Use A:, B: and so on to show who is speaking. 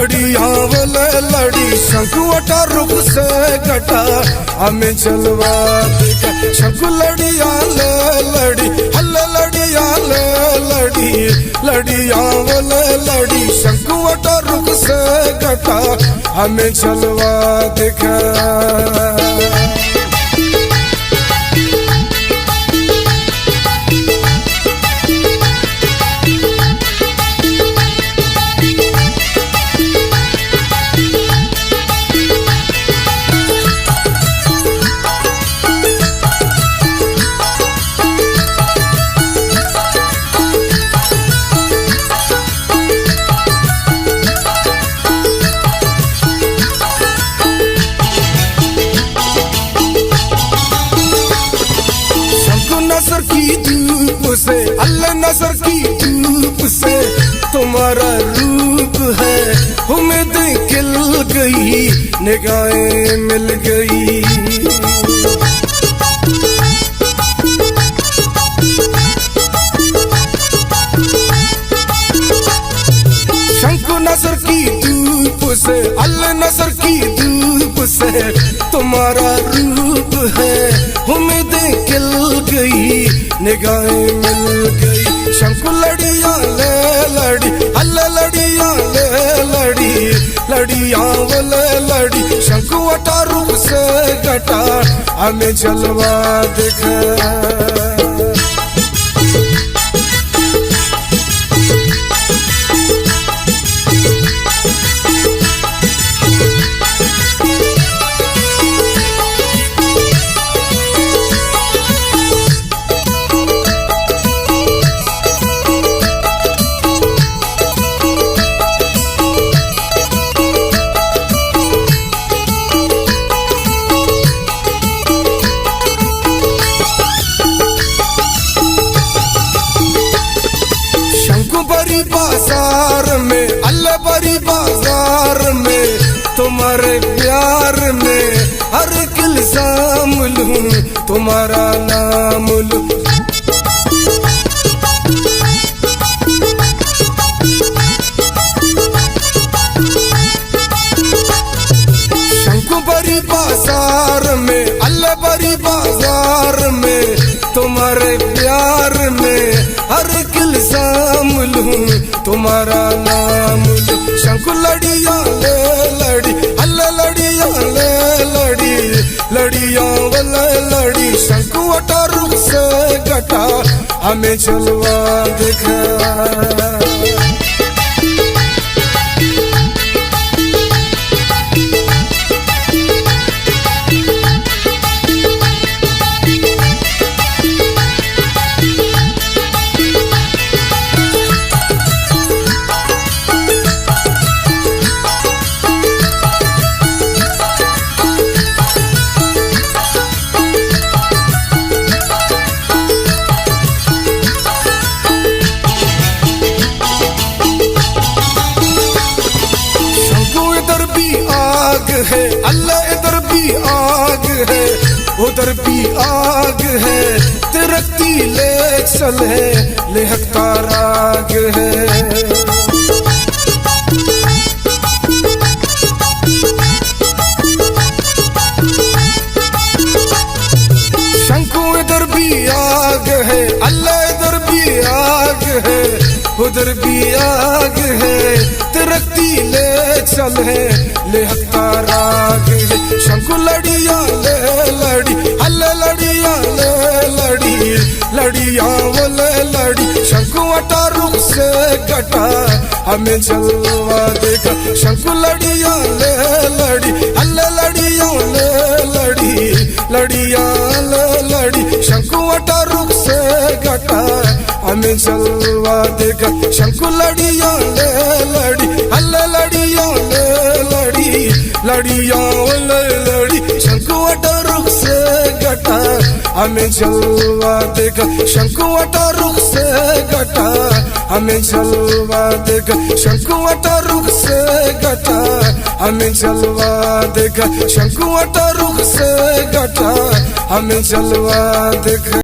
A: लड़िया बोले लड़ी शंकुवटा रुख से घटा हमें चलवा देगा। शंकु लड़िया ले लड़ी हल्ले लड़िया ले लड़ी लड़िया बोले लड़ी शंकुवटा रुख से घटा हमें चलवा देगा। नसर की धूप से अल्लाह नसर की धूप से तुम्हारा रूप है उम्मीदें खिल गई निगाहें मिल गई। शंकु नसर की धूप से अल्लाह नसर की धूप से तुम्हारा रूप है उम्मीदें खिल गई निगाहें मिल गई। शंकु लड़िया ले लड़ी अल्लाह लड़िया ले लड़ी लड़िया बोले लड़ी शंकुवटा रूप से घटा हमें चलवा देगा। बड़ी बाजार में अल्लाह बड़ी बाजार में तुम्हारे प्यार में हर एक इल्जाम लूं तुम्हारा नाम लूं। शंकु बड़ी बाजार में अल्लाह बड़ी बाजार में तुम्हारे प्यार में हर एक इल्जाम लूं तुम्हारा नाम लूं। शंकु लड़िया ले लड़ी अल्लाह लड़िया ले लड़ी लड़िया वाले लड़ी शंकुवटा रुख से घटा हमें चलवा देगा। है अल्लाह इधर भी आग है उधर भी आग है तिरकती ले चले लेहकता राग है। शंकु इधर भी आग है अल्लाह इधर भी आग है उधर भी आग है तिरकती ले चले लेहकता राग है। शंकु लड़िया ले लड़ी अल्लाह लड़िया ले लड़ी लड़िया बोले लड़ी शंकुवटा रुख से घटा हमें चलवा देगा। शंकु लड़िया ले लड़ी अल्लाह लड़िया ले लड़ी लड़िया ले लड़ी शंकुवटा रुख से घटा हमें चलवा देगा। शंकु लड़िया ले लड़ी अल्लाह लड़िया ले लड़ी लड़िया ले लड़ी शंकुवटा रुख से घटा हमें चलवा देगा। शंकुवटा रुख से घटा हमें चलवा देगा। शंकुवटा रुख से घटा हमें चलवा देगा। शंकुवटा रुख से घटा हमें चलवा देगा।